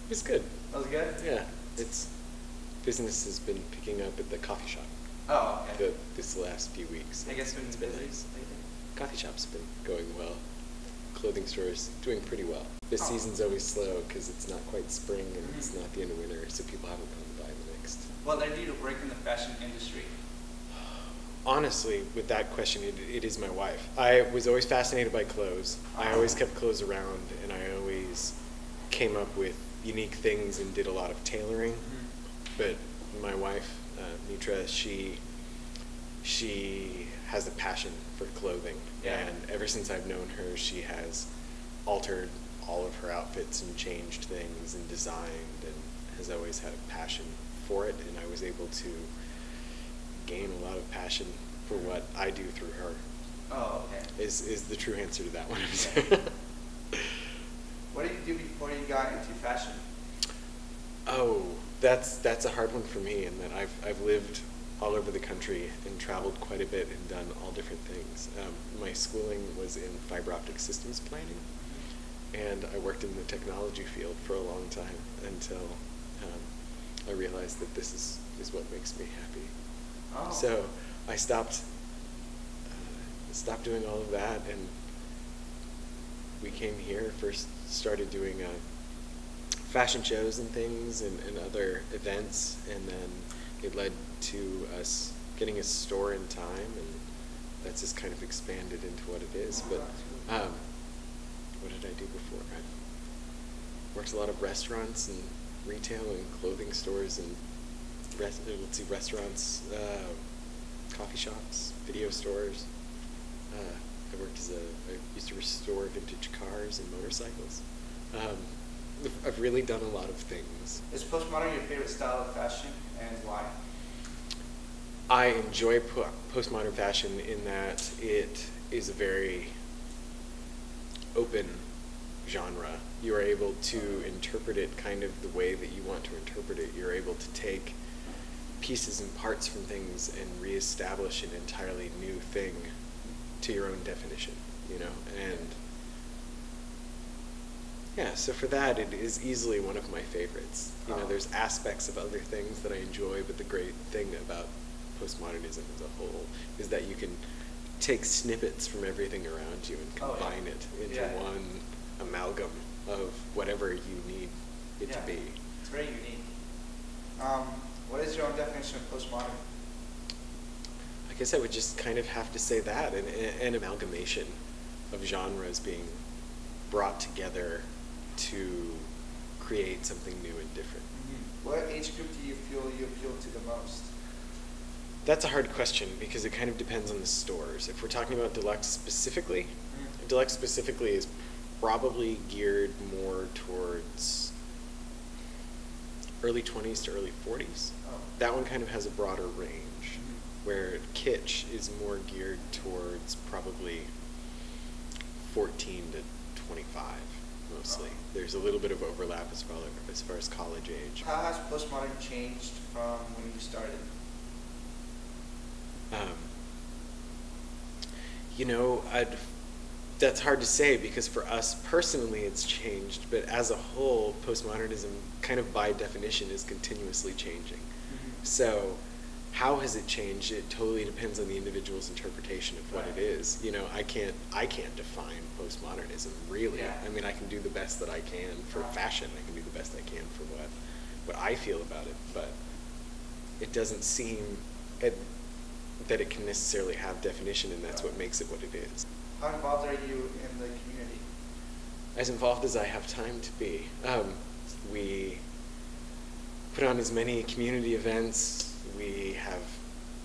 was good. That was good? Yeah, business has been picking up at the coffee shop. Oh, okay. This last few weeks. I guess it's been busy nice. lately? Coffee shop's been going well. Clothing stores doing pretty well. This Oh. season's always slow because it's not quite spring and it's not the end of winter, so people haven't come to buy the next. What led you to work in the fashion industry? Honestly, with that question, it is my wife. I was always fascinated by clothes. I always kept clothes around, and I always came up with unique things and did a lot of tailoring. But my wife, Mitra, she has a passion for clothing, and ever since I've known her, she has altered all of her outfits and changed things and designed, and has always had a passion for it. And I was able to gain a lot of passion for what I do through her. Oh, okay. Is the true answer to that one. What did you do before you got into fashion? Oh, that's a hard one for me, in that I've lived all over the country and traveled quite a bit and done all different things. My schooling was in fiber optic systems planning, and I worked in the technology field for a long time until I realized that this is what makes me happy. Oh. So I stopped doing all of that, and we came here, first started doing fashion shows and things and other events, and then it led to us getting a store in time, and that's just kind of expanded into what it is. But what did I do before? I've worked a lot of restaurants and retail and clothing stores and restaurants, coffee shops, video stores. I used to restore vintage cars and motorcycles. I've really done a lot of things. Is postmodern your favorite style of fashion, and why? I enjoy postmodern fashion in that it is a very open genre. You are able to interpret it kind of the way that you want to interpret it. You're able to take pieces and parts from things and reestablish an entirely new thing to your own definition, and yeah, so for that, it is easily one of my favorites. There's aspects of other things that I enjoy, but the great thing about postmodernism as a whole is that you can take snippets from everything around you and combine it into one amalgam of whatever you need it to be. It's very unique. What is your own definition of postmodern? I guess I would just kind of have to say that, an amalgamation of genres being brought together to create something new and different. What age group do you feel you appeal to the most? That's a hard question because it kind of depends on the stores. If we're talking about Deluxe specifically, Deluxe specifically is probably geared more towards early 20s to early 40s. That one kind of has a broader range, where Kitsch is more geared towards probably 14 to 25 mostly. There's a little bit of overlap as far as college age. How has postmodern changed from when you started? That's hard to say because for us personally it's changed, but as a whole, postmodernism kind of by definition is continuously changing. So how has it changed? It totally depends on the individual's interpretation of what it is. I can't define postmodernism really. I mean, I can do the best that I can for fashion. I can do the best I can for what I feel about it, but it doesn't seem that it can necessarily have definition, and that's what makes it what it is. How involved are you in the community? As involved as I have time to be. We put on as many community events. We have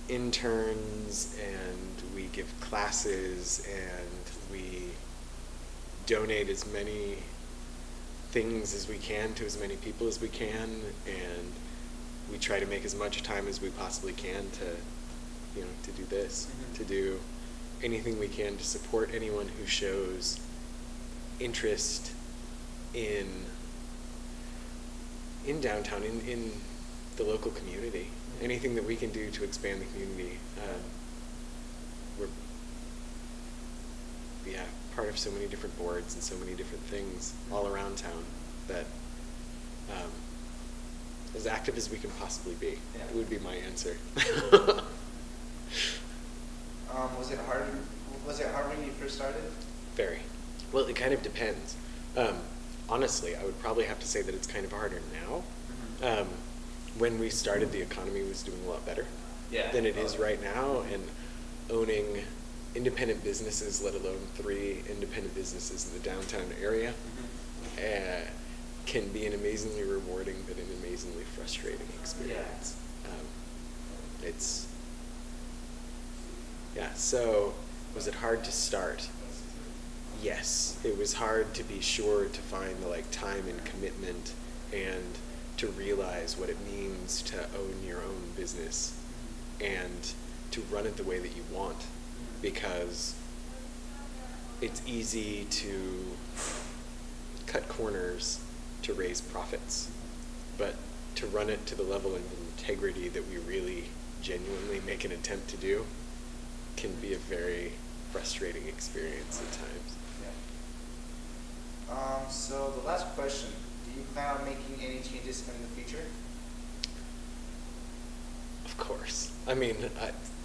interns, and we give classes, and we donate as many things as we can to as many people as we can, and we try to make as much time as we possibly can to do this, to do anything we can to support anyone who shows interest in downtown, in the local community. Anything that we can do to expand the community. We're part of so many different boards and so many different things all around town that as active as we can possibly be. Yeah. Would be my answer. Was it hard? Was it hard when you first started? Very. Well, it kind of depends. Honestly, I would probably have to say that it's kind of harder now. Mm-hmm. When we started, the economy was doing a lot better Yeah. than it is right now, and owning independent businesses, let alone 3 independent businesses in the downtown area, Mm-hmm. Can be an amazingly rewarding but an amazingly frustrating experience. It's, yeah, so was it hard to start? Yes, it was hard to be sure to find the time and commitment and to realize what it means to own your own business and to run it the way that you want, because it's easy to cut corners to raise profits, but to run it to the level of integrity that we really genuinely make an attempt to do can be a very frustrating experience at times. Yeah. So the last question, do you plan on making any changes in the future? Of course. I mean,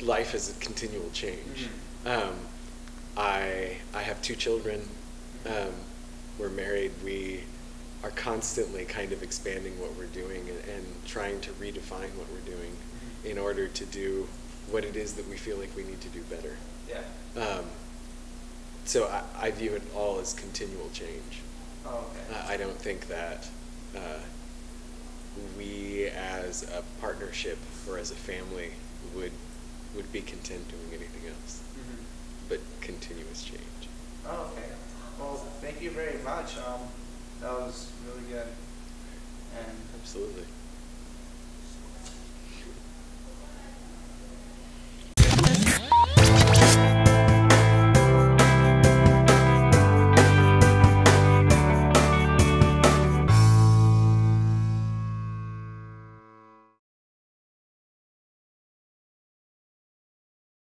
life is a continual change. Mm-hmm. I have 2 children. We're married. We are constantly kind of expanding what we're doing and trying to redefine what we're doing in order to do what it is that we feel like we need to do better. Yeah. So I view it all as continual change. Oh, okay. I don't think that we as a partnership or as a family would be content doing anything else, Mm-hmm. but continuous change. Oh, okay. Well, thank you very much. That was really good. And Absolutely.